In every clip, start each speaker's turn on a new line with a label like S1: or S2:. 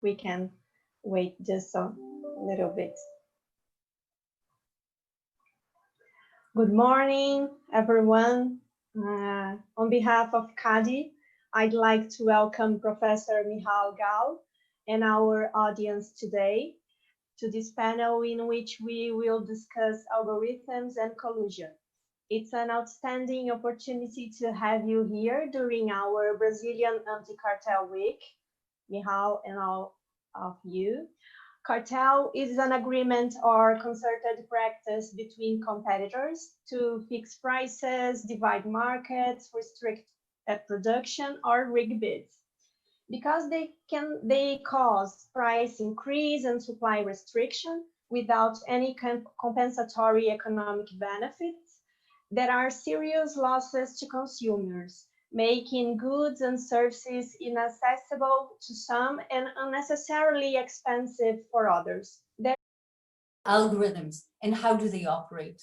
S1: we can wait just a little bit. Good morning, everyone. On behalf of CADI, I'd like to welcome Professor Michal Gal and our audience today to this panel in which we will discuss algorithms and collusion. It's an outstanding opportunity to have you here during our Brazilian Anti-Cartel Week, Michal and all of you. Cartel is an agreement or concerted practice between competitors to fix prices, divide markets, restrict production, or rig bids. Because they cause price increase and supply restriction without any compensatory economic benefits, there are serious losses to consumers, making goods and services inaccessible to some and unnecessarily expensive for others.
S2: Algorithms and how do they operate?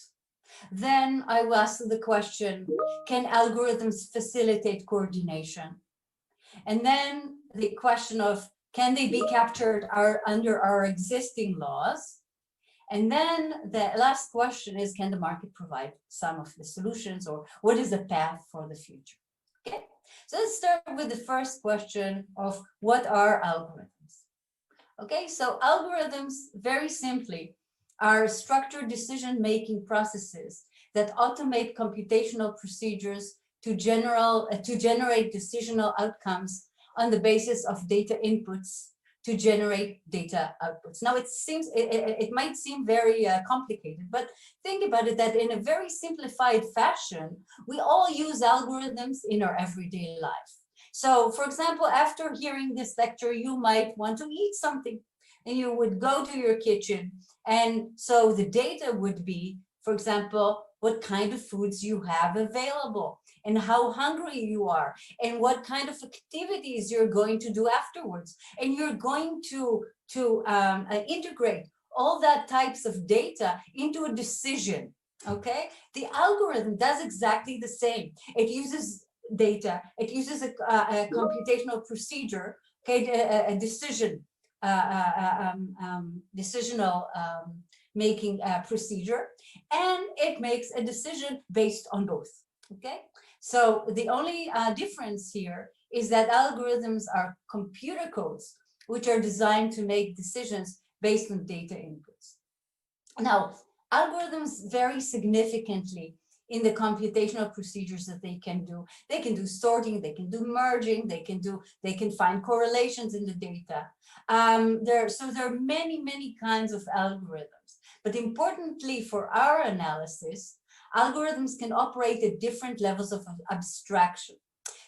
S2: Then I will ask the question, can algorithms facilitate coordination? And then the question of, can they be captured under our existing laws? And then the last question is, can the market provide some of the solutions, or what is the path for the future? Okay, so let's start with the first question of what are algorithms? Okay, so algorithms, very simply, are structured decision-making processes that automate computational procedures to generate decisional outcomes on the basis of data inputs to generate data outputs. Now, it might seem very complicated, but think about it that in a very simplified fashion, we all use algorithms in our everyday life. So, for example, after hearing this lecture, you might want to eat something, and you would go to your kitchen, and so the data would be, for example, what kind of foods you have available, and how hungry you are, and what kind of activities you're going to do afterwards. And you're going to integrate all that types of data into a decision, okay? The algorithm does exactly the same. It uses data, it uses a computational procedure, okay, a decision, decisional making procedure, and it makes a decision based on both, okay? So the only difference here is that algorithms are computer codes which are designed to make decisions based on data inputs. Now, algorithms vary significantly in the computational procedures that they can do. They can do sorting, they can do merging, they can find correlations in the data. So there are many kinds of algorithms. But importantly for our analysis, algorithms can operate at different levels of abstraction.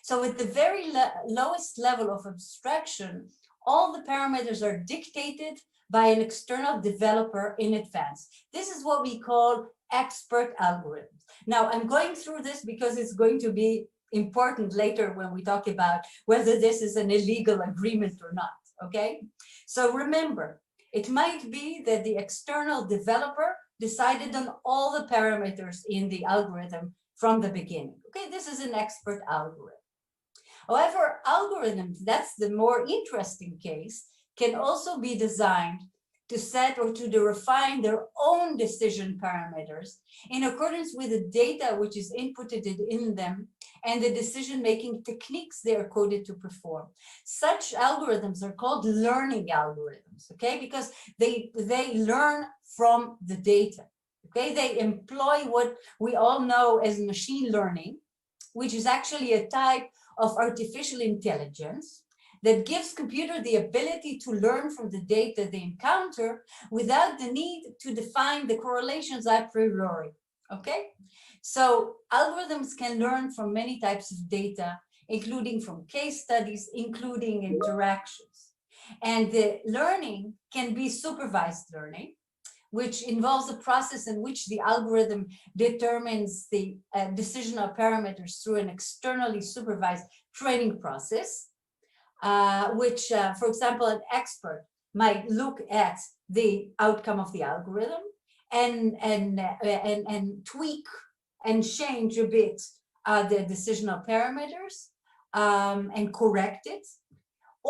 S2: So at the very lowest level of abstraction, all the parameters are dictated by an external developer in advance. This is what we call expert algorithms. Now, I'm going through this because it's going to be important later when we talk about whether this is an illegal agreement or not, okay? So remember, it might be that the external developer decided on all the parameters in the algorithm from the beginning. Okay, this is an expert algorithm. However, algorithms, that's the more interesting case, can also be designed to set or to refine their own decision parameters in accordance with the data which is inputted in them and the decision-making techniques they are coded to perform. Such algorithms are called learning algorithms, okay? Because they learn from the data, okay? They employ what we all know as machine learning, which is actually a type of artificial intelligence that gives computer the ability to learn from the data they encounter without the need to define the correlations a priori, okay? So algorithms can learn from many types of data, including from case studies, including interactions. And the learning can be supervised learning, which involves a process in which the algorithm determines the decisional parameters through an externally supervised training process, which, for example, an expert might look at the outcome of the algorithm and tweak and change a bit the decisional parameters and correct it.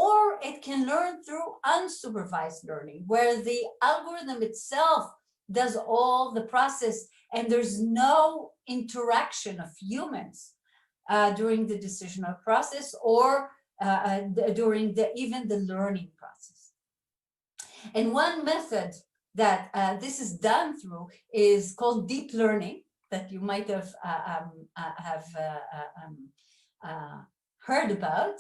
S2: or it can learn through unsupervised learning, where the algorithm itself does all the process and there's no interaction of humans during the decisional process or during even the learning process. And one method that this is done through is called deep learning, that you might have heard about.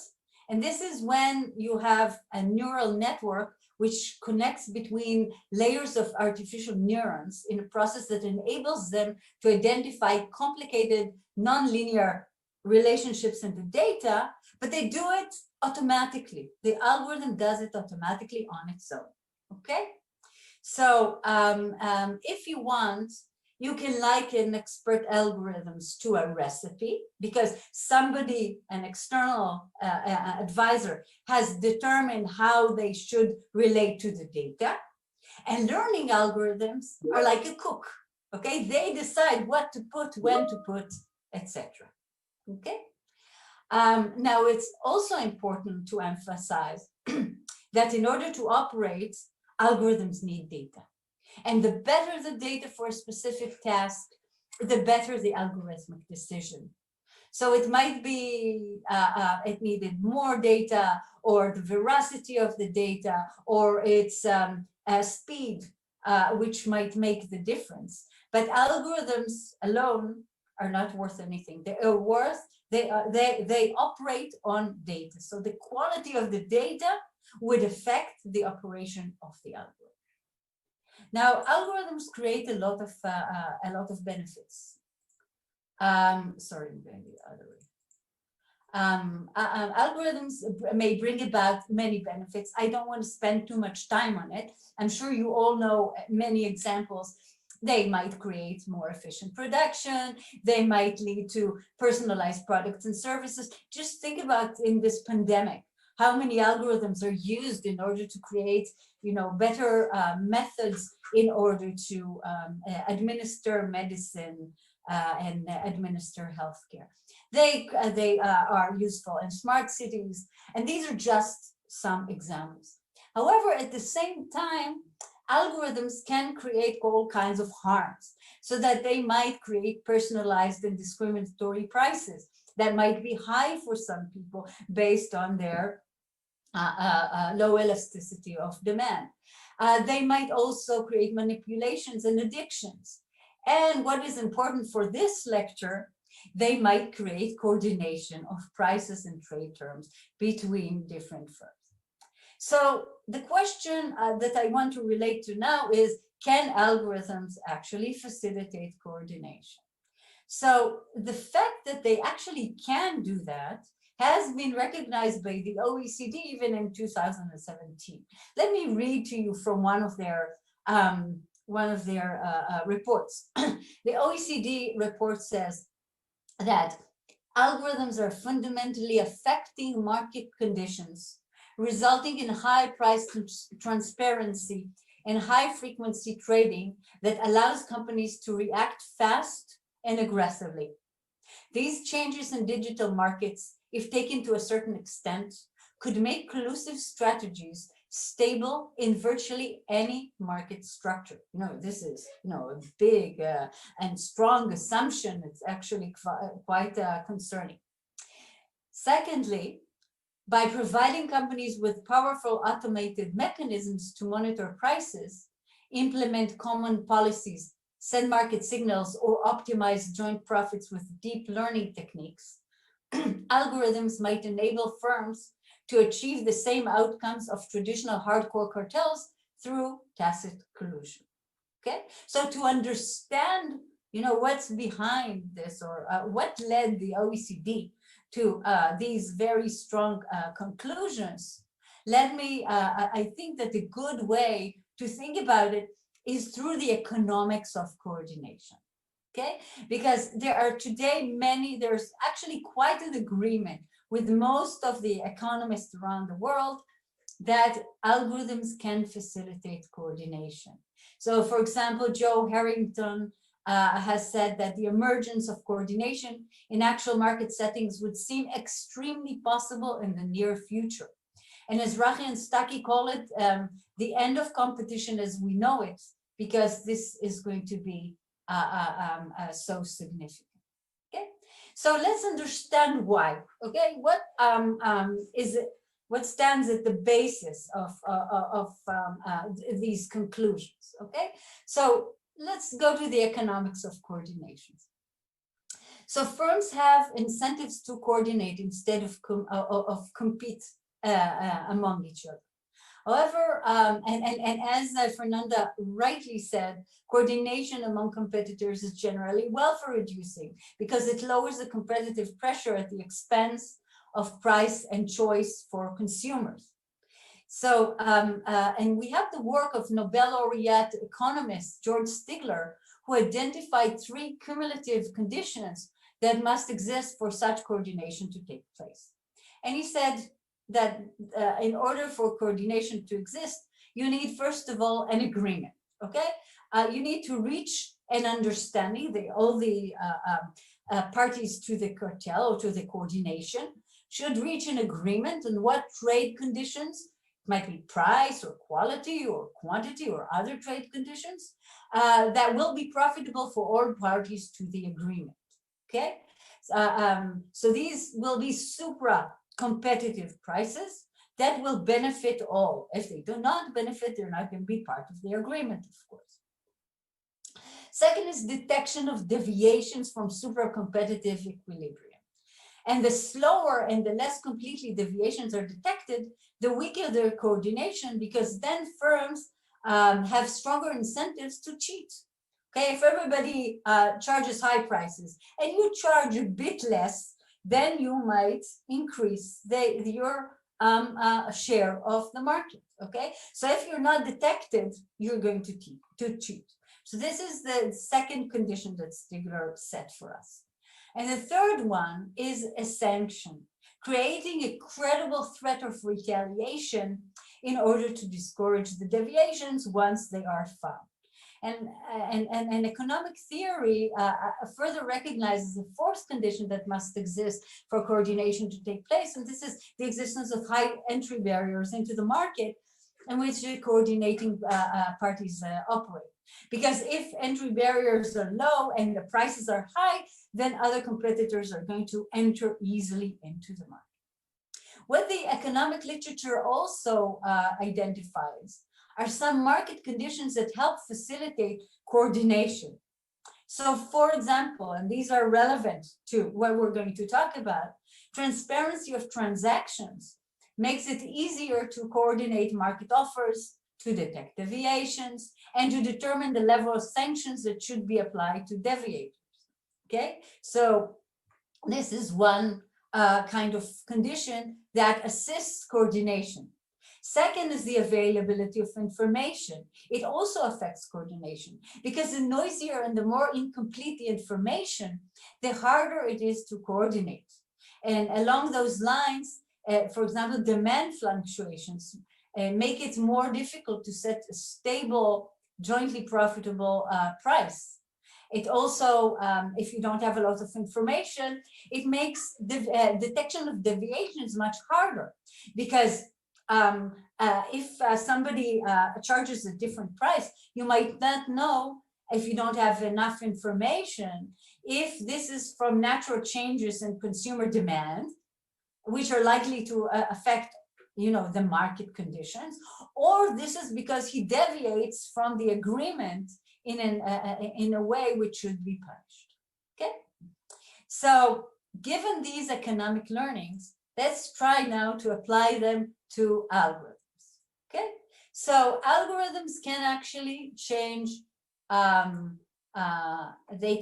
S2: And this is when you have a neural network which connects between layers of artificial neurons in a process that enables them to identify complicated nonlinear relationships in the data, but they do it automatically. The algorithm does it automatically on its own, okay? So if you want, you can liken expert algorithms to a recipe, because somebody, an external advisor, has determined how they should relate to the data. And learning algorithms are like a cook, okay? They decide what to put, when to put, etc. Okay? Now, it's also important to emphasize that in order to operate, algorithms need data. And the better the data for a specific task, the better the algorithmic decision. So it might be it needed more data, or the veracity of the data, or its speed, which might make the difference. But algorithms alone are not worth anything. They are worth, they operate on data. So the quality of the data would affect the operation of the algorithm. Now, algorithms create a lot of benefits. Sorry, I'm going the other way. Algorithms may bring about many benefits. I don't want to spend too much time on it. I'm sure you all know many examples. They might create more efficient production. They might lead to personalized products and services. Just think about in this pandemic, how many algorithms are used in order to create, better methods in order to administer medicine and administer healthcare. They are useful in smart cities, and these are just some examples. However, at the same time, algorithms can create all kinds of harms, so that they might create personalized and discriminatory prices that might be high for some people based on their low elasticity of demand. They might also create manipulations and addictions. And what is important for this lecture, they might create coordination of prices and trade terms between different firms. So the question that I want to relate to now is, can algorithms actually facilitate coordination? So the fact that they actually can do that has been recognized by the OECD even in 2017. Let me read to you from one of their reports. The OECD report says that algorithms are fundamentally affecting market conditions, resulting in high price transparency and high frequency trading that allows companies to react fast and aggressively. These changes in digital markets, if taken to a certain extent, could make collusive strategies stable in virtually any market structure. This is a big and strong assumption. It's actually quite concerning. Secondly, by providing companies with powerful automated mechanisms to monitor prices, implement common policies, send market signals, or optimize joint profits with deep learning techniques, algorithms might enable firms to achieve the same outcomes of traditional hardcore cartels through tacit collusion. Okay, so to understand, what's behind this, or what led the OECD to these very strong conclusions, I think that a good way to think about it is through the economics of coordination. Okay, because there are today there's actually quite an agreement with most of the economists around the world that algorithms can facilitate coordination. So, for example, Joe Harrington has said that the emergence of coordination in actual market settings would seem extremely possible in the near future. And as Rachi and Staki call it, the end of competition as we know it, because this is going to be so significant. Okay, so let's understand why. Okay, what is it? What stands at the basis of these conclusions? Okay, so let's go to the economics of coordination. So firms have incentives to coordinate instead of compete among each other. However, and as Fernanda rightly said, coordination among competitors is generally welfare reducing because it lowers the competitive pressure at the expense of price and choice for consumers. So, and we have the work of Nobel laureate economist George Stigler, who identified 3 cumulative conditions that must exist for such coordination to take place. And he said that in order for coordination to exist, you need, first of all, an agreement, okay? You need to reach an understanding, all the parties to the cartel or to the coordination should reach an agreement on what trade conditions, might be price or quality or quantity or other trade conditions, that will be profitable for all parties to the agreement, okay? So these will be supra-competitive prices that will benefit all. If they do not benefit, they're not going to be part of the agreement, of course. Second is detection of deviations from supra-competitive equilibrium. And the slower and the less completely deviations are detected, the weaker their coordination, because then firms have stronger incentives to cheat. Okay, if everybody charges high prices and you charge a bit less, then you might increase your share of the market. Okay, so if you're not detected, you're going to cheat. So this is the second condition that Stigler set for us. And the third one is a sanction, creating a credible threat of retaliation in order to discourage the deviations once they are found. And economic theory further recognizes the fourth condition that must exist for coordination to take place, and this is the existence of high entry barriers into the market in which the coordinating parties operate. Because if entry barriers are low and the prices are high, then other competitors are going to enter easily into the market. What the economic literature also identifies are some market conditions that help facilitate coordination. So for example, and these are relevant to what we're going to talk about, transparency of transactions makes it easier to coordinate market offers, to detect deviations, and to determine the level of sanctions that should be applied to deviators. Okay, so this is one kind of condition that assists coordination. Second is the availability of information. It also affects coordination because the noisier and the more incomplete the information, the harder it is to coordinate. And along those lines, for example, demand fluctuations make it more difficult to set a stable, jointly profitable price. It also, if you don't have a lot of information, it makes the detection of deviations much harder because if somebody charges a different price, you might not know, if you don't have enough information, if this is from natural changes in consumer demand, which are likely to affect, the market conditions, or this is because he deviates from the agreement in a way which should be punished. Okay, so given these economic learnings, let's try now to apply them to algorithms. Okay, so algorithms can actually change. They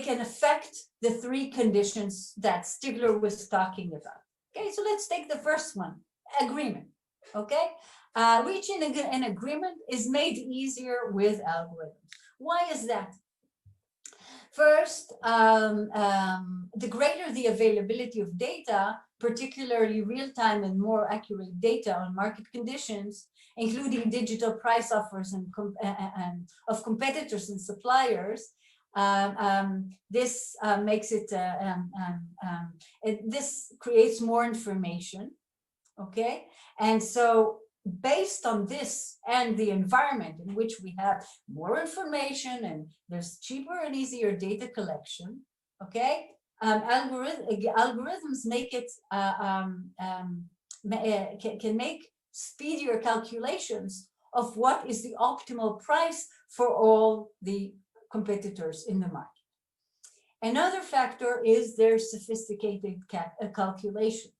S2: can affect the 3 conditions that Stigler was talking about. Okay, so let's take the first one, agreement. Okay, reaching an agreement is made easier with algorithms. Why is that? First, the greater the availability of data, particularly real-time and more accurate data on market conditions, including digital price offers and of competitors and suppliers, this makes it, this creates more information. okay? And so based on this and the environment in which we have more information and there's cheaper and easier data collection, okay? Algorithms make it, can make speedier calculations of what is the optimal price for all the competitors in the market. Another factor is their sophisticated calculation,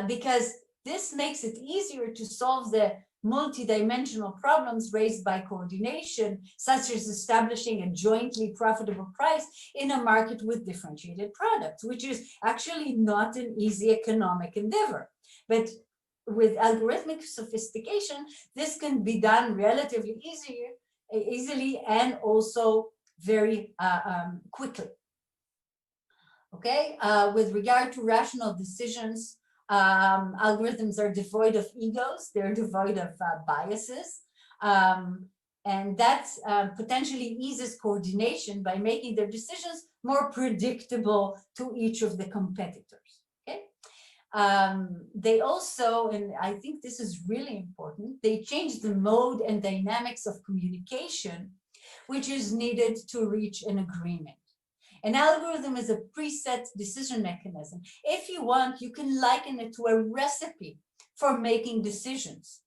S2: because this makes it easier to solve the multidimensional problems raised by coordination, such as establishing a jointly profitable price in a market with differentiated products, which is actually not an easy economic endeavor. But with algorithmic sophistication, this can be done relatively easily and also very quickly. Okay, with regard to rational decisions, algorithms are devoid of egos, they're devoid of biases, and that potentially eases coordination by making their decisions more predictable to each of the competitors. Okay, they also, and I think this is really important, they change the mode and dynamics of communication, which is needed to reach an agreement. An algorithm is a preset decision mechanism. If you want, you can liken it to a recipe for making decisions.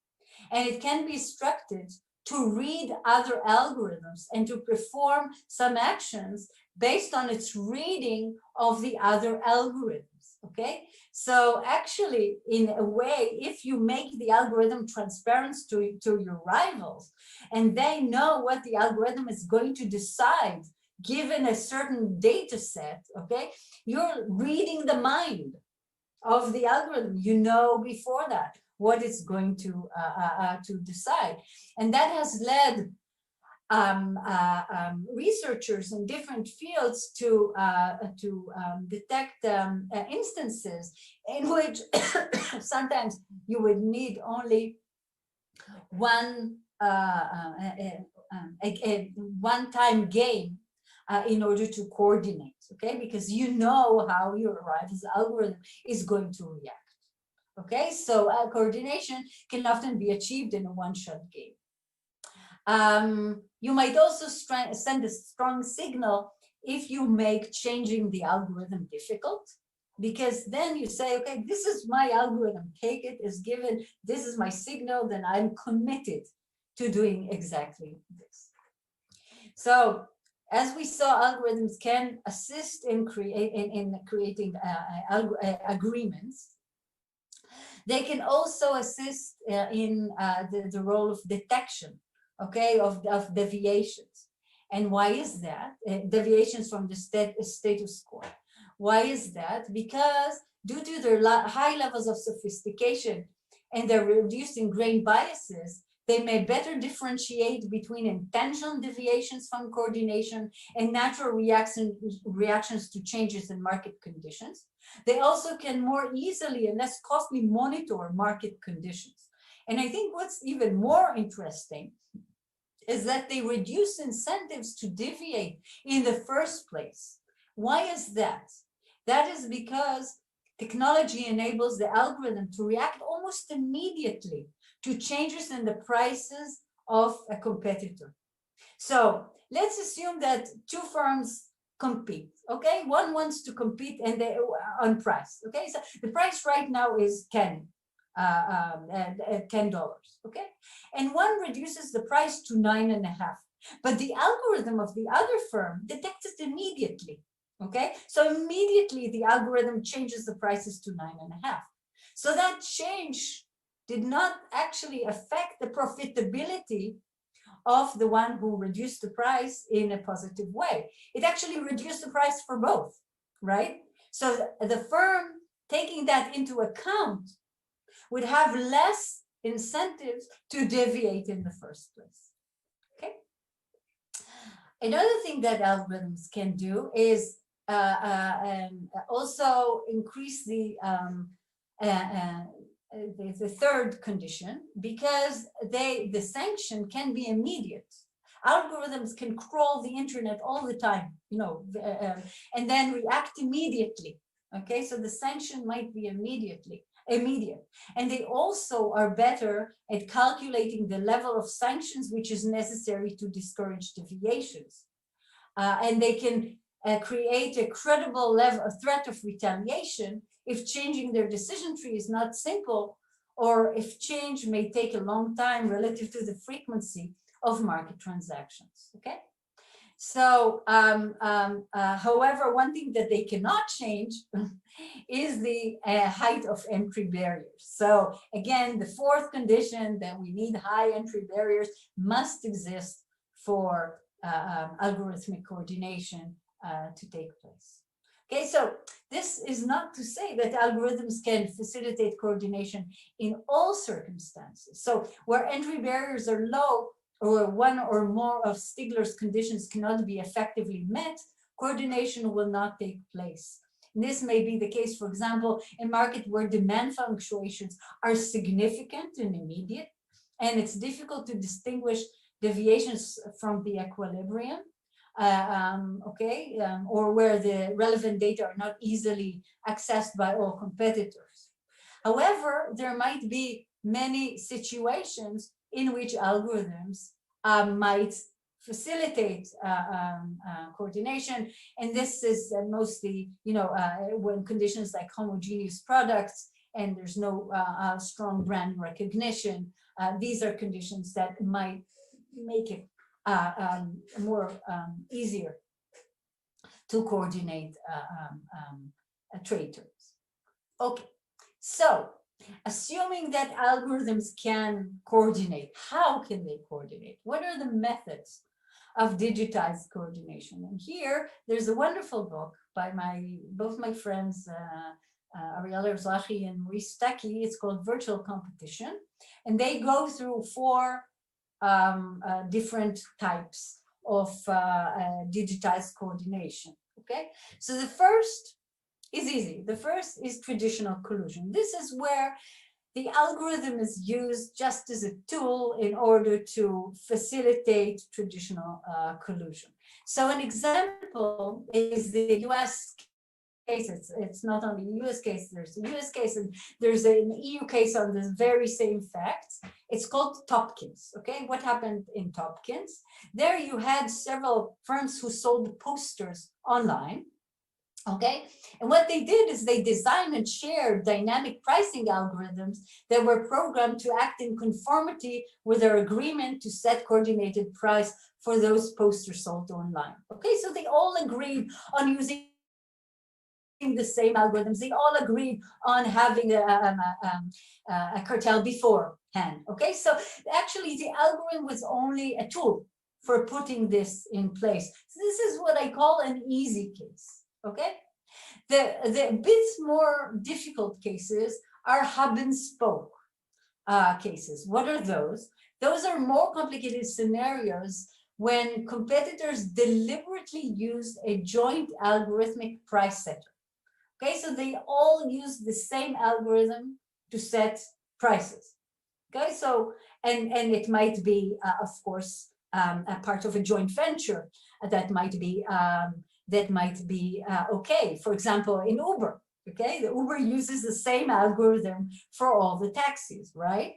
S2: And it can be instructed to read other algorithms and to perform some actions based on its reading of the other algorithms, okay? So actually, in a way, if you make the algorithm transparent to your rivals, and they know what the algorithm is going to decide given a certain data set, okay, you're reading the mind of the algorithm. You know before that what it's going to decide. And that has led researchers in different fields to detect instances in which sometimes you would need only one one-time game in order to coordinate, okay? Because you know how your rival's algorithm is going to react, okay? So coordination can often be achieved in a one-shot game. You might also send a strong signal if you make changing the algorithm difficult, because then you say, okay, this is my algorithm, take it as given, this is my signal, then I'm committed to doing exactly this. So, as we saw, algorithms can assist in creating agreements. They can also assist in the role of detection, okay, of deviations. And why is that? Deviations from the status quo. Why is that? Because due to their high levels of sophistication and their reduced ingrained biases, they may better differentiate between intentional deviations from coordination and natural reactions to changes in market conditions. They also can more easily and less costly monitor market conditions. And I think what's even more interesting is that they reduce incentives to deviate in the first place. Why is that? That is because technology enables the algorithm to react almost immediately to changes in the prices of a competitor. So let's assume that two firms compete, okay? One wants to compete and they on price, okay? So the price right now is $10, okay? And one reduces the price to 9.5, but the algorithm of the other firm detects it immediately, okay? So immediately the algorithm changes the prices to 9.5. So that change did not actually affect the profitability of the one who reduced the price in a positive way. It actually reduced the price for both, right? So the firm taking that into account would have less incentives to deviate in the first place, okay? Another thing that algorithms can do is also increase the third condition, because the sanction can be immediate. Algorithms can crawl the internet all the time, you know, and then react immediately. Okay, so the sanction might be immediately. immediate. And they also are better at calculating the level of sanctions which is necessary to discourage deviations. And they can create a credible level of threat of retaliation if changing their decision tree is not simple, or if change may take a long time relative to the frequency of market transactions. Okay. So, however, one thing that they cannot change is the height of entry barriers. So again, the fourth condition that we need high entry barriers must exist for algorithmic coordination to take place. Okay, so this is not to say that algorithms can facilitate coordination in all circumstances. So where entry barriers are low, or one or more of Stigler's conditions cannot be effectively met, coordination will not take place. And this may be the case, for example, in market where demand fluctuations are significant and immediate, and it's difficult to distinguish deviations from the equilibrium, or where the relevant data are not easily accessed by all competitors. However, there might be many situations in which algorithms might facilitate coordination, and this is mostly, when conditions like homogeneous products and there's no strong brand recognition. These are conditions that might make it more easier to coordinate trade terms. Okay, so assuming that algorithms can coordinate, how can they coordinate? What are the methods of digitized coordination? And here, there's a wonderful book by both my friends, Ariel Erzlachi and Maurice Stuckey. It's called Virtual Competition. And they go through 4 different types of digitized coordination. Okay, so the first is easy. The first is traditional collusion. This is where the algorithm is used just as a tool in order to facilitate traditional collusion. So an example is the US case. It's not only a US case, there's a US case and there's an EU case on this very same facts. It's called Topkins. Okay, what happened in Topkins? There you had several firms who sold posters online. Okay, and what they did is they designed and shared dynamic pricing algorithms that were programmed to act in conformity with their agreement to set coordinated price for those posters sold online. Okay, so they all agreed on using the same algorithms. They all agreed on having a cartel beforehand. Okay, so actually the algorithm was only a tool for putting this in place. So this is what I call an easy case. Okay, the bit more difficult cases are hub and spoke cases. What are those? Those are more complicated scenarios when competitors deliberately use a joint algorithmic price setter. Okay, so they all use the same algorithm to set prices. Okay, so and it might be, of course, a part of a joint venture that might be. Okay. For example, in Uber, okay, the Uber uses the same algorithm for all the taxis, right?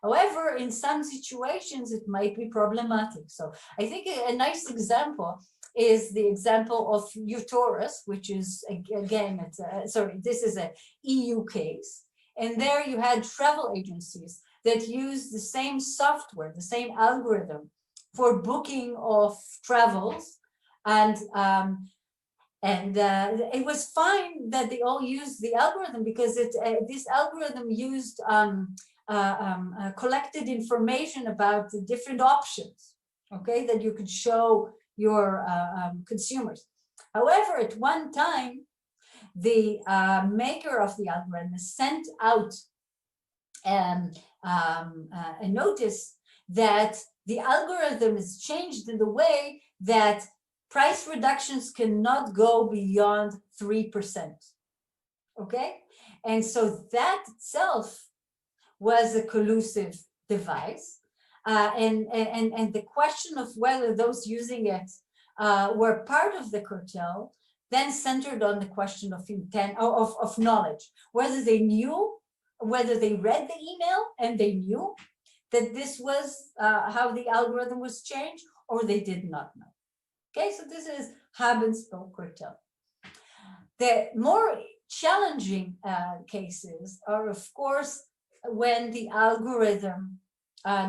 S2: However, in some situations, it might be problematic. So I think a nice example is the example of uTorus, which is, again, this is an EU case. And there you had travel agencies that use the same software, the same algorithm for booking of travels. And it was fine that they all used the algorithm because this algorithm used collected information about the different options, okay, that you could show your consumers. However, at one time, the maker of the algorithm sent out a notice that the algorithm is changed in the way that price reductions cannot go beyond 3%. Okay, and so that itself was a collusive device, and the question of whether those using it were part of the cartel then centered on the question of intent, of knowledge, whether they knew whether they read the email and they knew that this was how the algorithm was changed, or they did not know. Okay, so this is hub and spoke cartel. The more challenging cases are, of course, when the algorithm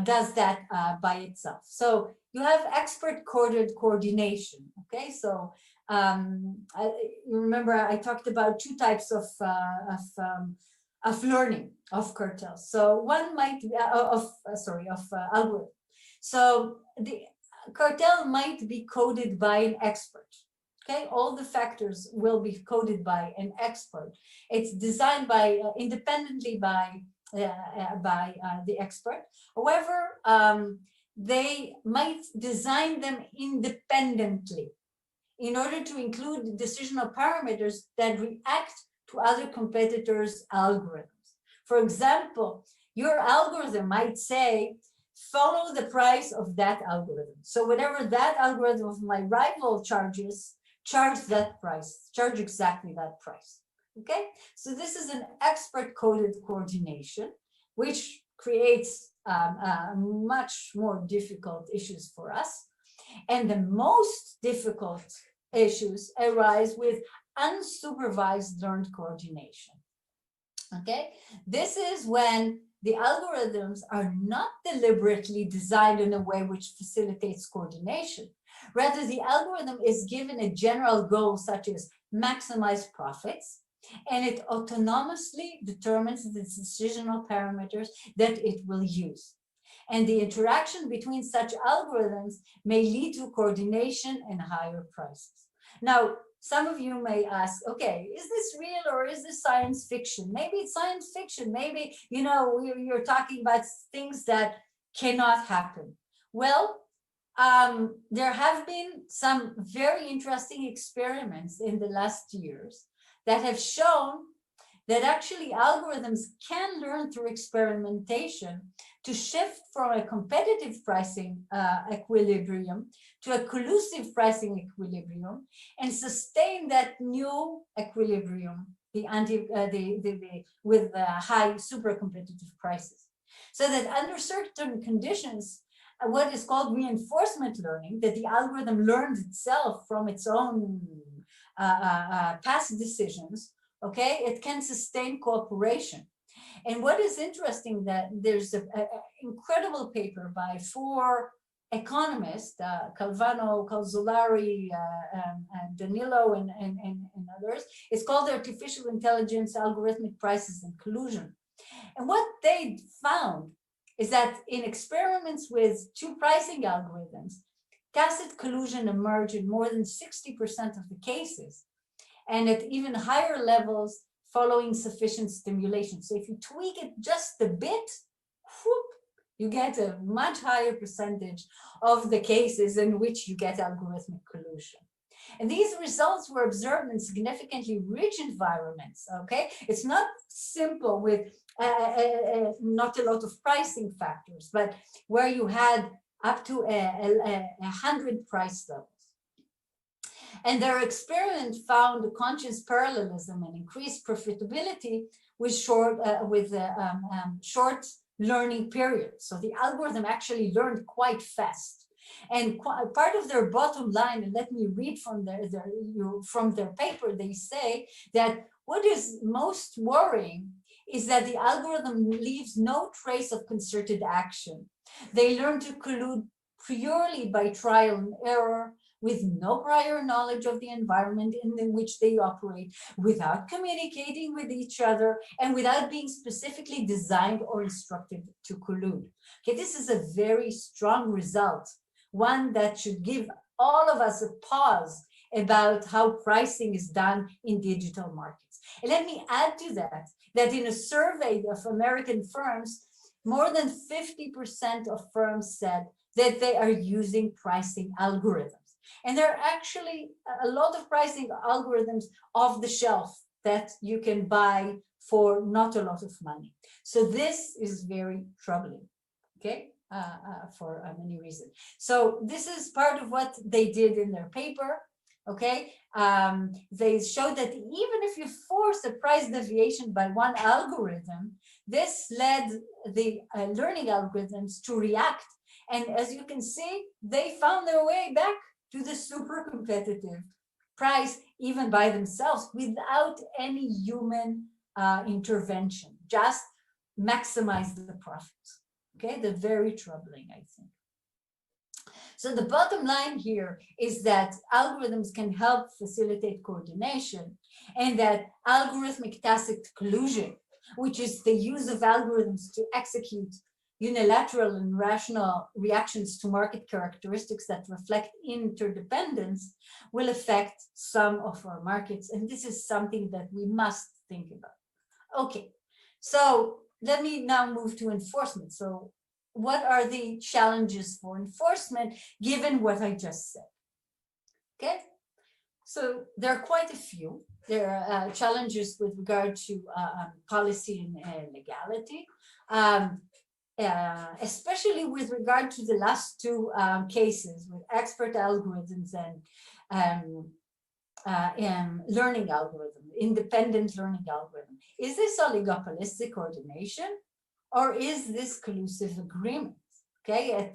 S2: does that by itself. So you have expert coded coordination. Okay, so you remember I talked about two types of learning of cartels. So one might be algorithm. So the cartel might be coded by an expert. Okay, all the factors will be coded by an expert. It's designed by independently by the expert. However, they might design them independently in order to include decisional parameters that react to other competitors' algorithms. For example, your algorithm might say, follow the price of that algorithm. So whatever that algorithm of my rival charges, charge that price, charge exactly that price. Okay, so this is an expert coded coordination, which creates much more difficult issues for us. And the most difficult issues arise with unsupervised learned coordination. Okay, this is when the algorithms are not deliberately designed in a way which facilitates coordination. Rather, the algorithm is given a general goal such as maximize profits, and it autonomously determines the decisional parameters that it will use. And the interaction between such algorithms may lead to coordination and higher prices. Now, some of you may ask, okay, is this real or is this science fiction? Maybe it's science fiction. Maybe, you know, you're talking about things that cannot happen. Well, there have been some very interesting experiments in the last years that have shown that actually algorithms can learn through experimentation to shift from a competitive pricing equilibrium to a collusive pricing equilibrium and sustain that new equilibrium, with high super competitive prices. So that under certain conditions, what is called reinforcement learning, that the algorithm learns itself from its own past decisions, okay, it can sustain cooperation. And what is interesting, that there's an incredible paper by 4 economists, Calvano, Calzolari, Danilo, and others. It's called Artificial Intelligence, Algorithmic Prices, and Collusion. And what they found is that in experiments with 2 pricing algorithms, tacit collusion emerged in more than 60% of the cases, and at even higher levels following sufficient stimulation. So if you tweak it just a bit, whoop, you get a much higher percentage of the cases in which you get algorithmic collusion. And these results were observed in significantly rich environments, okay? It's not simple with not a lot of pricing factors, but where you had up to 100 price levels. And their experiment found a conscious parallelism and increased profitability with short learning periods. So the algorithm actually learned quite fast. And part of their bottom line, and let me read from their paper, they say that what is most worrying is that the algorithm leaves no trace of concerted action. They learn to collude purely by trial and error, with no prior knowledge of the environment in which they operate, without communicating with each other, and without being specifically designed or instructed to collude. Okay, this is a very strong result, one that should give all of us a pause about how pricing is done in digital markets. And let me add to that, that in a survey of American firms, more than 50% of firms said that they are using pricing algorithms. And there are actually a lot of pricing algorithms off the shelf that you can buy for not a lot of money. So this is very troubling, okay, for many reasons. So this is part of what they did in their paper. Okay, they showed that even if you force a price deviation by one algorithm, this led the learning algorithms to react. And as you can see, they found their way back to the super competitive price, even by themselves, without any human intervention, just maximize the profits. Okay, they're very troubling, I think. So the bottom line here is that algorithms can help facilitate coordination, and that algorithmic tacit collusion, which is the use of algorithms to execute unilateral and rational reactions to market characteristics that reflect interdependence, will affect some of our markets. And this is something that we must think about. Okay, so let me now move to enforcement. So what are the challenges for enforcement given what I just said? Okay, so there are quite a few. There are challenges with regard to policy and legality, especially with regard to the last two cases with expert algorithms and learning algorithm, independent learning algorithm. Is this oligopolistic coordination, or is this collusive agreement? Okay,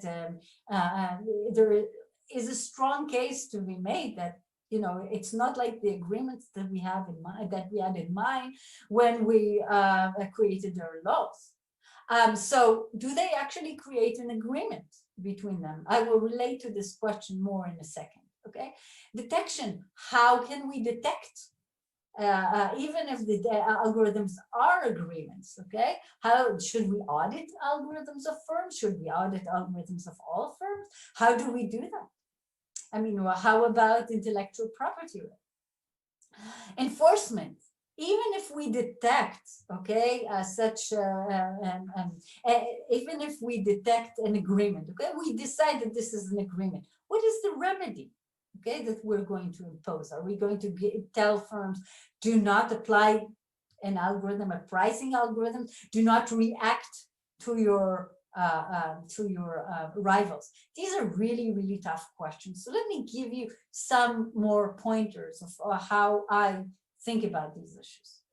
S2: there is a strong case to be made that, you know, it's not like the agreements that we have in mind, that we had in mind when we created our laws. So do they actually create an agreement between them? I will relate to this question more in a second. Okay, detection. How can we detect? Even if the algorithms are agreements, okay? How should we audit algorithms of firms? Should we audit algorithms of all firms? How do we do that? I mean, well, how about intellectual property? Enforcement. Even if we detect, okay, even if we detect an agreement, okay, we decide that this is an agreement. What is the remedy? Okay, that we're going to impose? Are we going to tell firms, do not apply an algorithm, a pricing algorithm, do not react to your rivals? These are really, really tough questions. So let me give you some more pointers of how I think about these issues.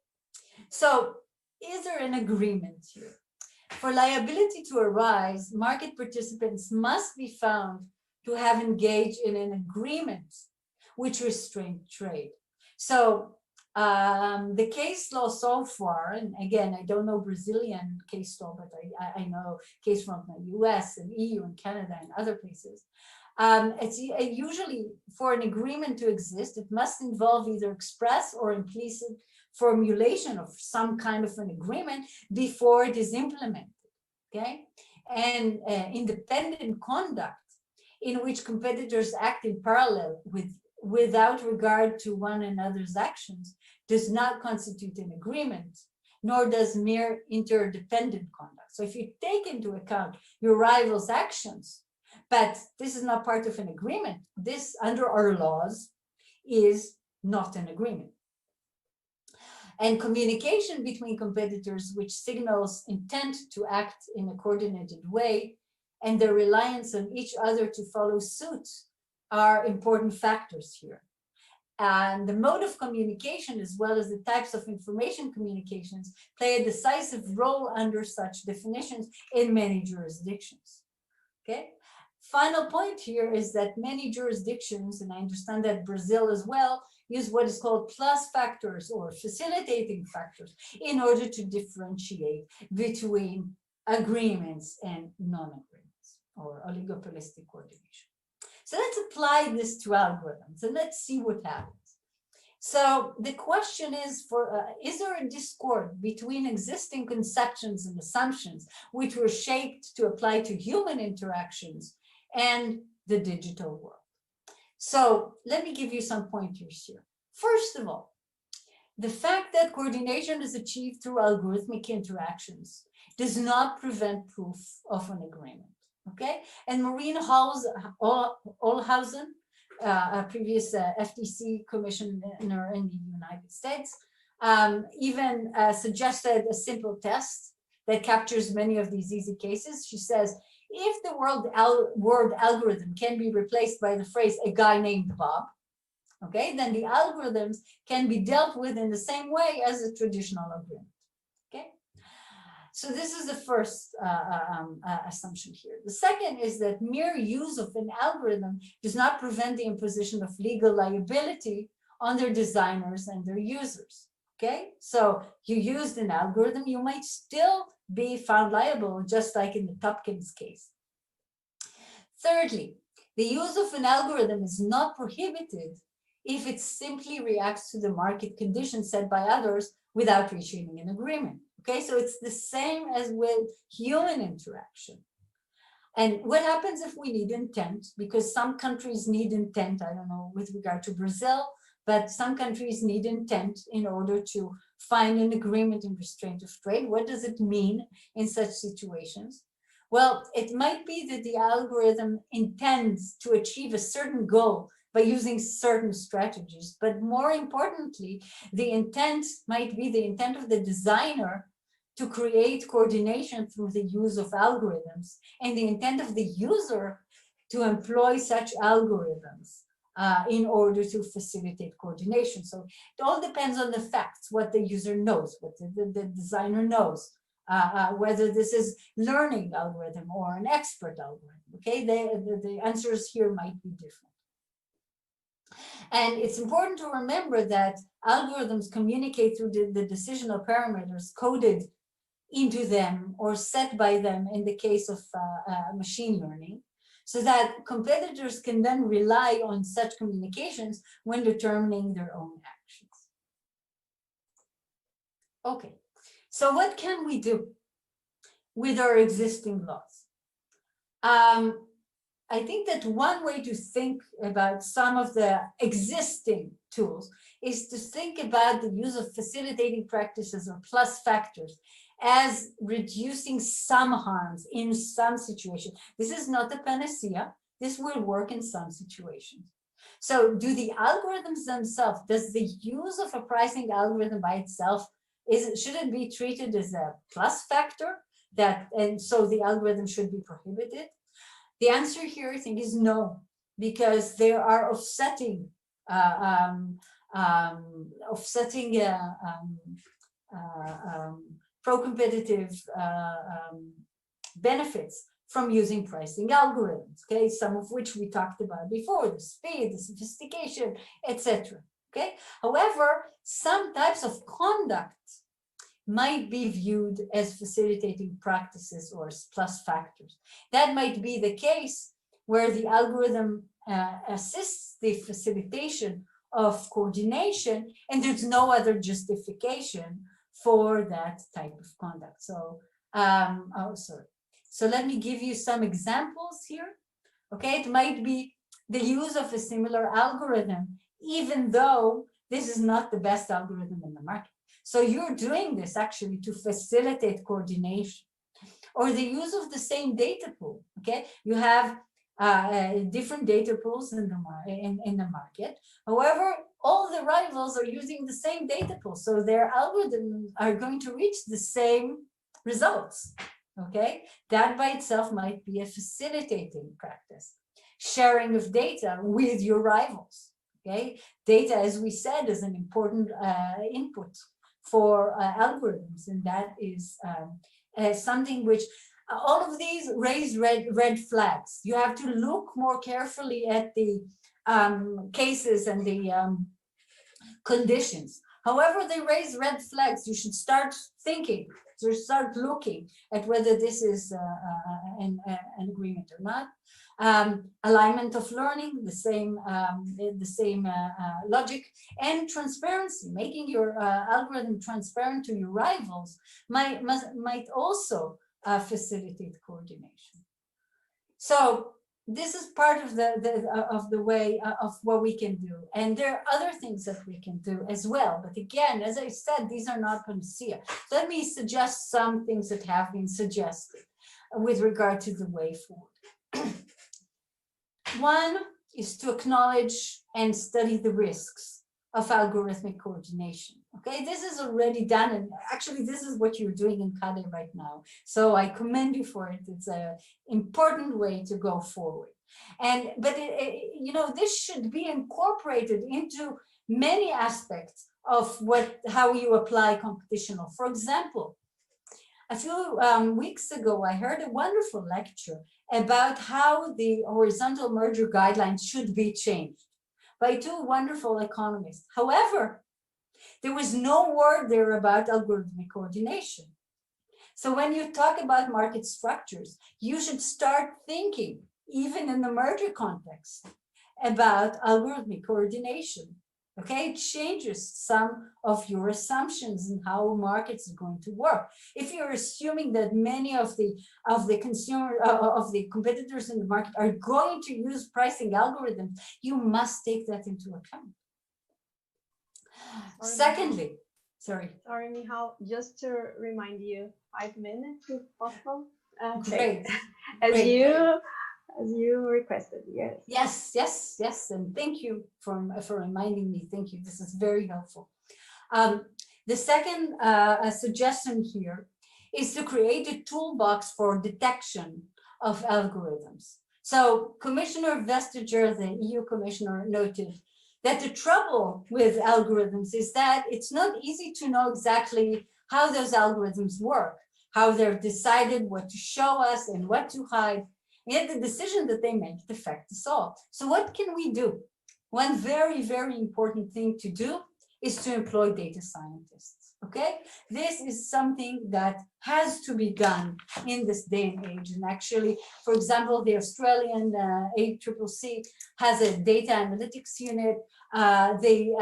S2: So is there an agreement here? For liability to arise, market participants must be found to have engaged in an agreement which restrained trade. So the case law so far, and again, I don't know Brazilian case law, but I know case from the US and EU and Canada and other places. It's usually for an agreement to exist, it must involve either express or implicit formulation of some kind of an agreement before it is implemented, okay? And independent conduct in which competitors act in parallel without regard to one another's actions does not constitute an agreement, nor does mere interdependent conduct. So if you take into account your rival's actions, but this is not part of an agreement, this, under our laws, is not an agreement. And communication between competitors which signals intent to act in a coordinated way and their reliance on each other to follow suit are important factors here. And the mode of communication, as well as the types of information communications, play a decisive role under such definitions in many jurisdictions. Okay. Final point here is that many jurisdictions, and I understand that Brazil as well, use what is called plus factors or facilitating factors in order to differentiate between agreements and non-agreements or oligopolistic coordination. So let's apply this to algorithms and let's see what happens. So the question is is there a discord between existing conceptions and assumptions which were shaped to apply to human interactions and the digital world? So let me give you some pointers here. First of all, the fact that coordination is achieved through algorithmic interactions does not prevent proof of an agreement. Okay, and Maureen Olhausen, a previous FTC commissioner in the United States, even suggested a simple test that captures many of these easy cases. She says, if the word algorithm can be replaced by the phrase "a guy named Bob," okay, then the algorithms can be dealt with in the same way as a traditional agreement. Okay, so this is the first assumption here. The second is that mere use of an algorithm does not prevent the imposition of legal liability on their designers and their users. Okay, so you used an algorithm, you might still be found liable, just like in the Tompkins case. Thirdly, the use of an algorithm is not prohibited if it simply reacts to the market conditions set by others without reaching an agreement. Okay, so it's the same as with human interaction. And what happens if we need intent? Because some countries need intent, I don't know, with regard to Brazil, but some countries need intent in order to find an agreement in restraint of trade. What does it mean in such situations? Well, it might be that the algorithm intends to achieve a certain goal by using certain strategies, but more importantly, the intent might be the intent of the designer to create coordination through the use of algorithms, and the intent of the user to employ such algorithms in order to facilitate coordination. So it all depends on the facts, what the user knows, what the designer knows, whether this is learning algorithm or an expert algorithm. Okay, the answers here might be different. And it's important to remember that algorithms communicate through the decisional parameters coded into them or set by them in the case of machine learning, so that competitors can then rely on such communications when determining their own actions. Okay, so what can we do with our existing laws? I think that one way to think about some of the existing tools is to think about the use of facilitating practices or plus factors as reducing some harms in some situations. This is not a panacea. This will work in some situations. So do the algorithms themselves, does the use of a pricing algorithm by itself, should it be treated as a plus factor and so the algorithm should be prohibited? The answer here, I think, is no, because there are offsetting pro-competitive benefits from using pricing algorithms, okay, some of which we talked about before, the speed, the sophistication, etc. Okay, however, some types of conduct might be viewed as facilitating practices or as plus factors. That might be the case where the algorithm assists the facilitation of coordination and there's no other justification for that type of conduct. So, So let me give you some examples here. Okay, it might be the use of a similar algorithm, even though this is not the best algorithm in the market. So you're doing this actually to facilitate coordination, or the use of the same data pool. Okay, you have different data pools in the market. However, all the rivals are using the same data pool, so their algorithms are going to reach the same results. Okay, that by itself might be a facilitating practice. Sharing of data with your rivals. Okay, data, as we said, is an important input for algorithms, and that is something which all of these raise red flags. You have to look more carefully at the cases and the conditions. However, they raise red flags. You should start thinking, so start looking at whether this is an agreement or not. Alignment of learning, the same logic, and transparency, making your algorithm transparent to your rivals might also facilitate coordination. So this is part of the way of what we can do, and there are other things that we can do as well. But again, as I said, these are not panacea. So let me suggest some things that have been suggested with regard to the way forward. One is to acknowledge and study the risks of algorithmic coordination. Okay, this is already done, and actually this is what you're doing in CADE right now. So I commend you for it. It's an important way to go forward. But you know, this should be incorporated into many aspects of how you apply competition law. For example, a few weeks ago, I heard a wonderful lecture about how the horizontal merger guidelines should be changed by two wonderful economists. However, there was no word there about algorithmic coordination. So when you talk about market structures, you should start thinking, even in the merger context, about algorithmic coordination. Okay, it changes some of your assumptions in how markets are going to work. If you're assuming that many of the competitors in the market are going to use pricing algorithms, you must take that into account. Secondly, sorry,
S1: Michal, just to remind you, 5 minutes if possible.
S2: Great.
S1: As you requested, yes.
S2: Yes, and thank you for reminding me. Thank you. This is very helpful. The second suggestion here is to create a toolbox for detection of algorithms. So Commissioner Vestager, the EU Commissioner, noted that the trouble with algorithms is that it's not easy to know exactly how those algorithms work, how they're decided, what to show us and what to hide. Yet the decision that they make affect us all. So what can we do? One very, very important thing to do is to employ data scientists, okay? This is something that has to be done in this day and age. And actually, for example, the Australian ACCC has a data analytics unit. The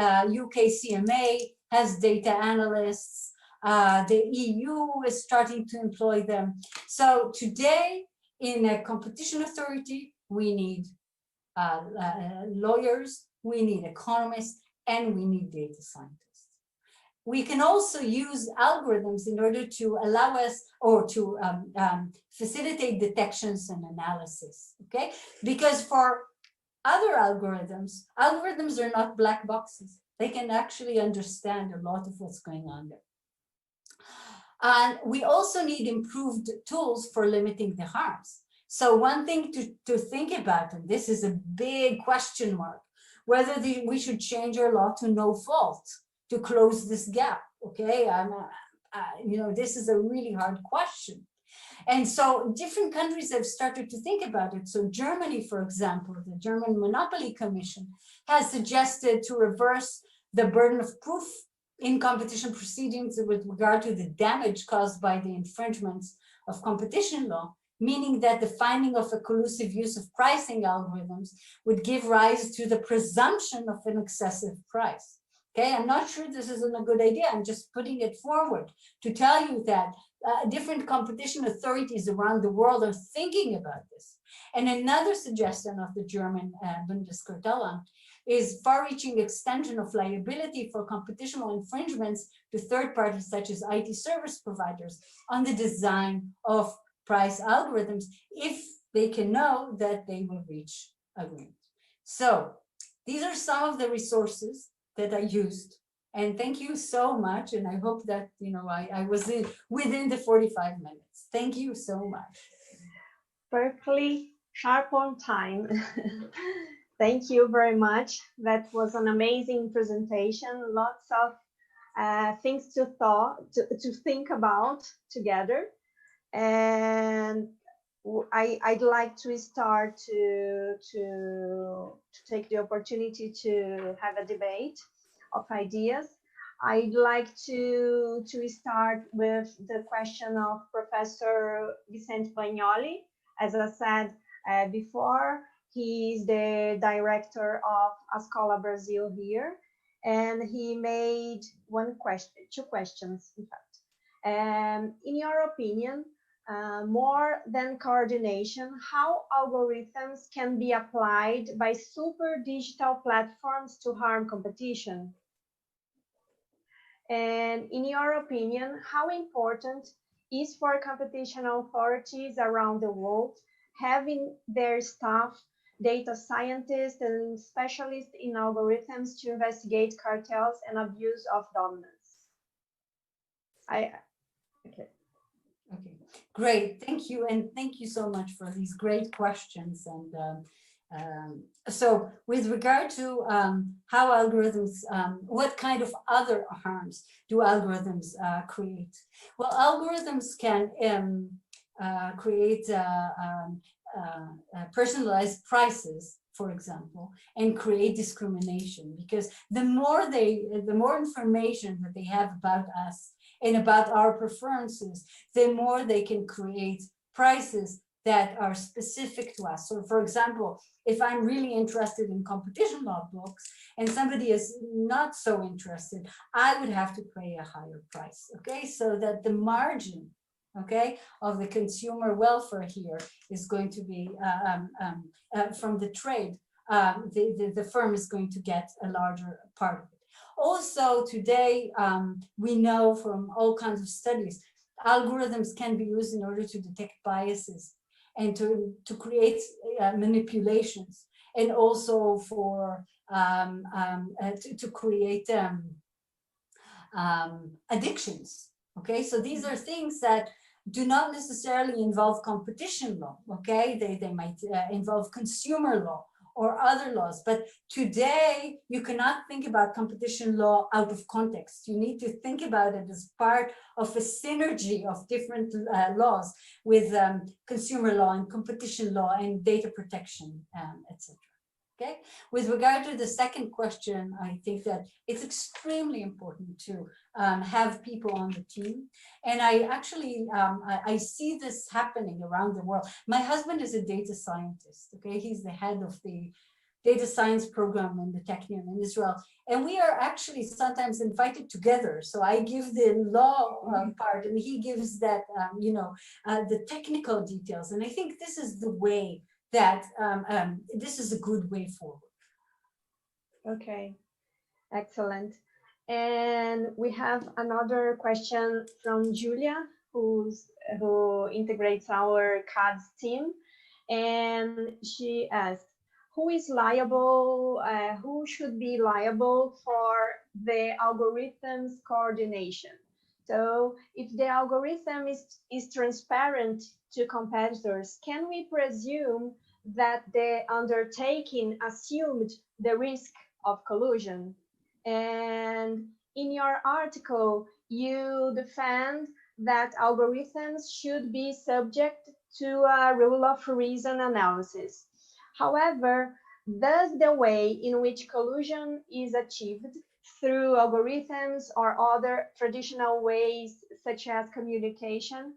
S2: UK CMA has data analysts. The EU is starting to employ them. So today, in a competition authority, we need lawyers, we need economists, and we need data scientists. We can also use algorithms in order to allow us or to facilitate detections and analysis, okay? Because for other algorithms are not black boxes. They can actually understand a lot of what's going on there. And we also need improved tools for limiting the harms. So one thing to think about, and this is a big question mark, whether we should change our law to no fault to close this gap, okay? You know, this is a really hard question. And so different countries have started to think about it. So Germany, for example, the German Monopoly Commission has suggested to reverse the burden of proof in competition proceedings with regard to the damage caused by the infringements of competition law, meaning that the finding of a collusive use of pricing algorithms would give rise to the presumption of an excessive price. Okay, I'm not sure this isn't a good idea. I'm just putting it forward to tell you that different competition authorities around the world are thinking about this. And another suggestion of the German Bundeskartellamt is far-reaching extension of liability for competitional infringements to third parties such as IT service providers on the design of price algorithms if they can know that they will reach agreement. So these are some of the resources that I used. And thank you so much. And I hope that, you know, I was within the 45 minutes. Thank you so much.
S1: Perfectly sharp on time. Thank you very much. That was an amazing presentation. Lots of things to think about together. And I'd like to start to take the opportunity to have a debate of ideas. I'd like to start with the question of Professor Vicente Bagnoli. As I said before, he is the director of Escola Brazil here, and he made two questions, in fact. In your opinion, more than coordination, how algorithms can be applied by super digital platforms to harm competition? And in your opinion, how important is for competition authorities around the world having their staff data scientists and specialists in algorithms to investigate cartels and abuse of dominance. Okay.
S2: Okay, great. Thank you. And thank you so much for these great questions. And so with regard to how algorithms, what kind of other harms do algorithms create? Well, algorithms can create personalized prices, for example, and create discrimination, because the more information that they have about us and about our preferences, the more they can create prices that are specific to us. So for example, if I'm really interested in competition law books and somebody is not so interested, I would have to pay a higher price, okay? So that the margin, okay, of the consumer welfare here is going to be from the trade, the firm is going to get a larger part of it. Also today, we know from all kinds of studies, algorithms can be used in order to detect biases and to create manipulations, and also for to create addictions. Okay, so these are things that do not necessarily involve competition law. Okay, they might involve consumer law or other laws, but today you cannot think about competition law out of context. You need to think about it as part of a synergy of different laws with consumer law and competition law and data protection, etc. Okay. With regard to the second question, I think that it's extremely important to have people on the team. And I actually, I see this happening around the world. My husband is a data scientist, okay? He's the head of the data science program in the Technion in Israel. And we are actually sometimes invited together. So I give the law part and he gives that, the technical details. And I think this is the way that this is a good way forward.
S1: Okay, excellent. And we have another question from Julia, who integrates our CADS team. And she asked, who is liable, who should be liable for the algorithm's coordination? So if the algorithm is transparent to competitors, can we presume that the undertaking assumed the risk of collusion? And in your article, you defend that algorithms should be subject to a rule of reason analysis. However, does the way in which collusion is achieved through algorithms or other traditional ways, such as communication,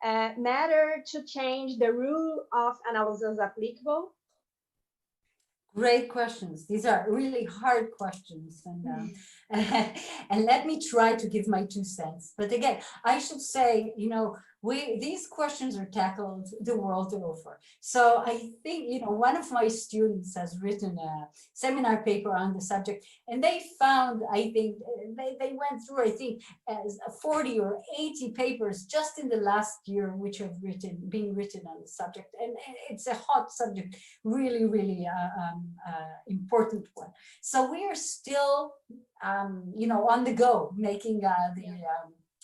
S1: matter to change the rule of analysis applicable?
S2: Great questions. These are really hard questions, and and let me try to give my 2 cents. But again, I should say, these questions are tackled the world over. So I think, one of my students has written a seminar paper on the subject, and they found, I think, they went through, I think, 40 or 80 papers just in the last year, which have been written on the subject. And it's a hot subject, really, really important one. So we are still, on the go, making the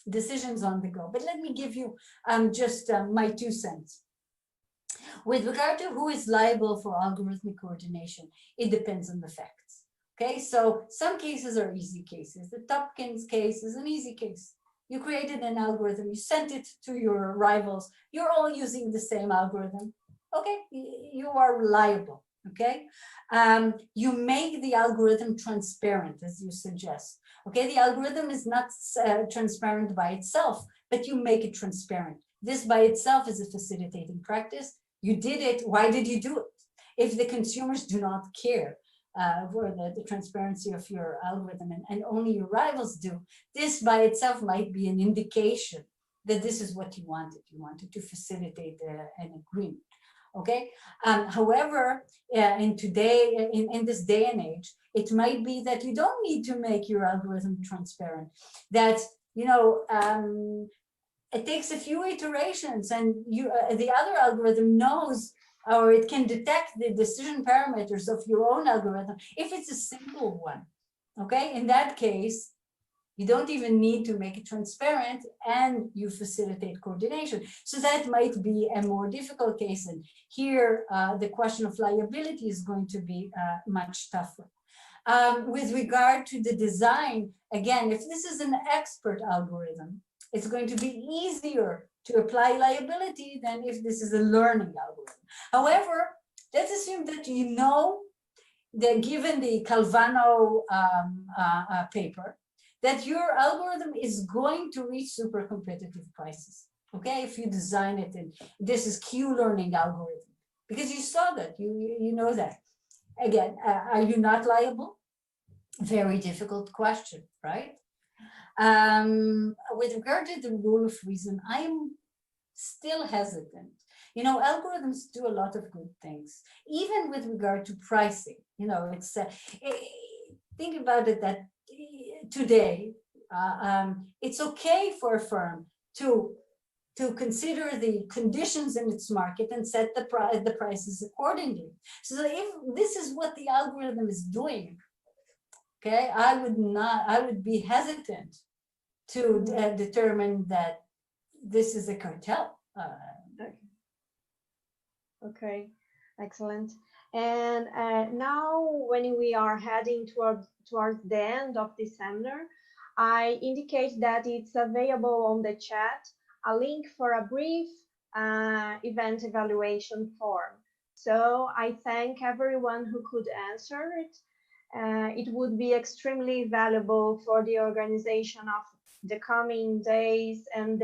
S2: decisions on the go. But let me give you just my 2 cents. With regard to who is liable for algorithmic coordination, it depends on the facts. Okay, so some cases are easy cases. The Topkins case is an easy case. You created an algorithm, you sent it to your rivals, you're all using the same algorithm. Okay, you are liable. Okay, you make the algorithm transparent, as you suggest. Okay, the algorithm is not transparent by itself, but you make it transparent. This by itself is a facilitating practice. You did it. Why did you do it? If the consumers do not care for the transparency of your algorithm and only your rivals do, this by itself might be an indication that this is what you wanted. You wanted to facilitate an agreement. Okay. However, in this day and age, it might be that you don't need to make your algorithm transparent. That it takes a few iterations, and the other algorithm knows or it can detect the decision parameters of your own algorithm if it's a simple one. Okay, in that case, you don't even need to make it transparent and you facilitate coordination. So that might be a more difficult case. And here, the question of liability is going to be much tougher. With regard to the design, again, if this is an expert algorithm, it's going to be easier to apply liability than if this is a learning algorithm. However, let's assume that you know that given the Calvano paper, that your algorithm is going to reach super competitive prices. Okay, if you design it, and this is Q learning algorithm, because you saw that, you know that. Again, are you not liable? Very difficult question, right? With regard to the rule of reason, I'm still hesitant. You know, algorithms do a lot of good things, even with regard to pricing. You know, it's think about it that today it's okay for a firm to consider the conditions in its market and set the prices accordingly. So if this is what the algorithm is doing, okay, I would be hesitant to determine that this is a cartel.
S1: Okay, excellent. And now when we are heading towards the end of this seminar, I indicate that it's available on the chat, a link for a brief event evaluation form. So I thank everyone who could answer it. It would be extremely valuable for the organization of the coming days and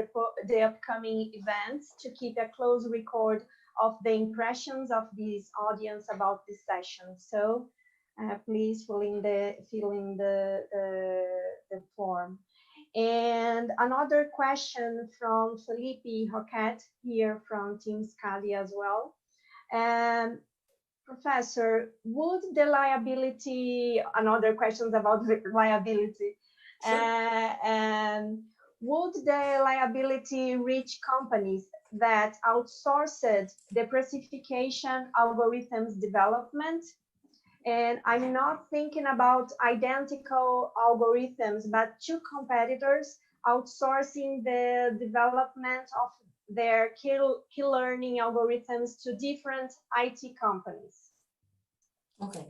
S1: the upcoming events to keep a close record of the impressions of this audience about this session. So please fill in the form. And another question from Felipe Roquette here from Team Scali as well. Professor, would the liability, another questions about liability, sure. Would the liability reach companies that outsourced the precipitation algorithms development? And I'm not thinking about identical algorithms, but two competitors outsourcing the development of their key learning algorithms to different IT companies.
S2: Okay.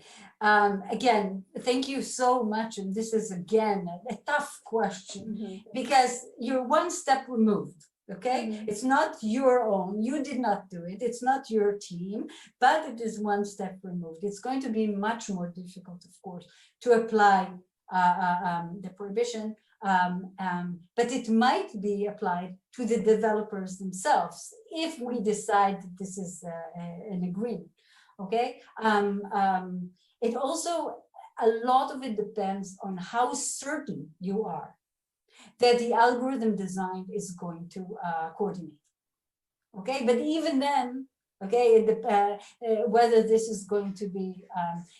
S2: Again, thank you so much. And this is, again, a tough question because you're one step removed. Okay, it's not your own, you did not do it, it's not your team, but it is one step removed. It's going to be much more difficult, of course, to apply the prohibition, but it might be applied to the developers themselves if we decide that this is an agreement. Okay, it also, a lot of it depends on how certain you are that the algorithm design is going to coordinate. Okay, but even then, okay, whether this is going to be,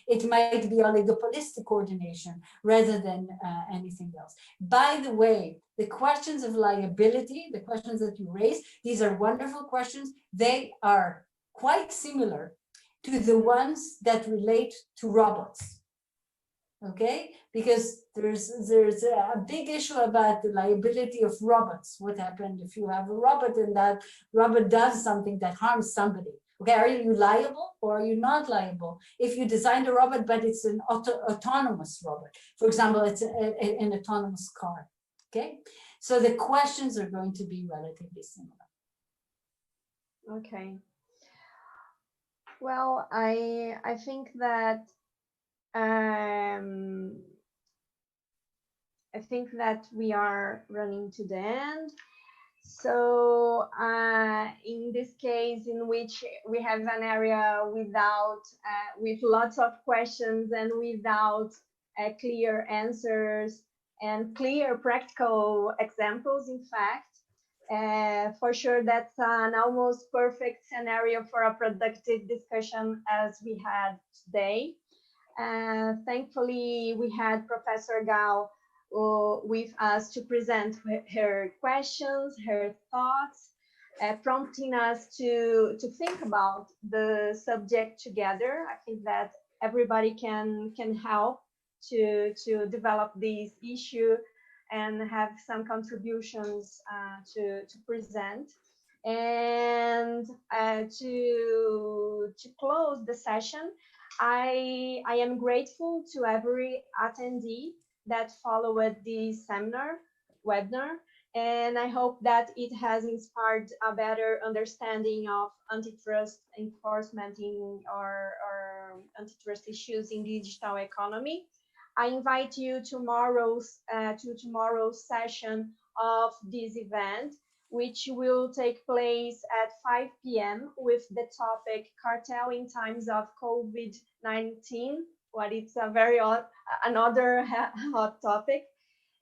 S2: it might be oligopolistic coordination rather than anything else. By the way, the questions of liability, the questions that you raise, these are wonderful questions. They are quite similar to the ones that relate to robots. Okay, because there's a big issue about the liability of robots. What happened if you have a robot and that robot does something that harms somebody? Okay, are you liable or are you not liable? If you designed a robot, but it's an autonomous robot, for example, it's an autonomous car. Okay, so the questions are going to be relatively similar.
S1: Okay. Well, I think that we are running to the end. So in this case, in which we have an area without, with lots of questions and without clear answers and clear practical examples, in fact, for sure, that's an almost perfect scenario for a productive discussion as we had today. Thankfully, we had Professor Gal with us to present her questions, her thoughts. prompting us to think about the subject together. I think that everybody can help to develop this issue and have some contributions to present. And to close the session, I am grateful to every attendee that followed this webinar, and I hope that it has inspired a better understanding of antitrust enforcement or antitrust issues in digital economy. I invite you to tomorrow's session of this event, which will take place at 5 p.m. with the topic Cartel in Times of COVID-19. What it's a very another hot topic.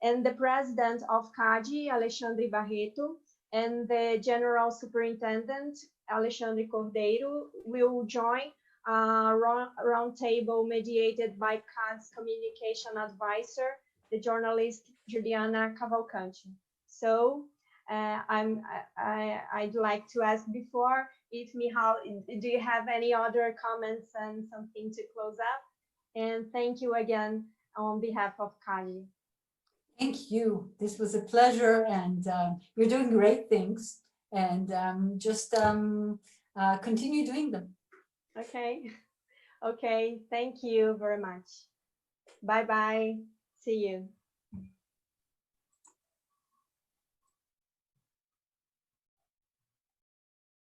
S1: And the president of CADI, Alexandre Barreto, and the general superintendent, Alexandre Cordeiro, will join a roundtable mediated by CAD's communication advisor, the journalist Juliana Cavalcante. So I'd like to ask before if Michal, do you have any other comments and something to close up? And thank you again on behalf of CADI.
S2: Thank you. This was a pleasure, and you're doing great things, and just continue doing them.
S1: Okay. Okay. Thank you very much. Bye-bye. See you.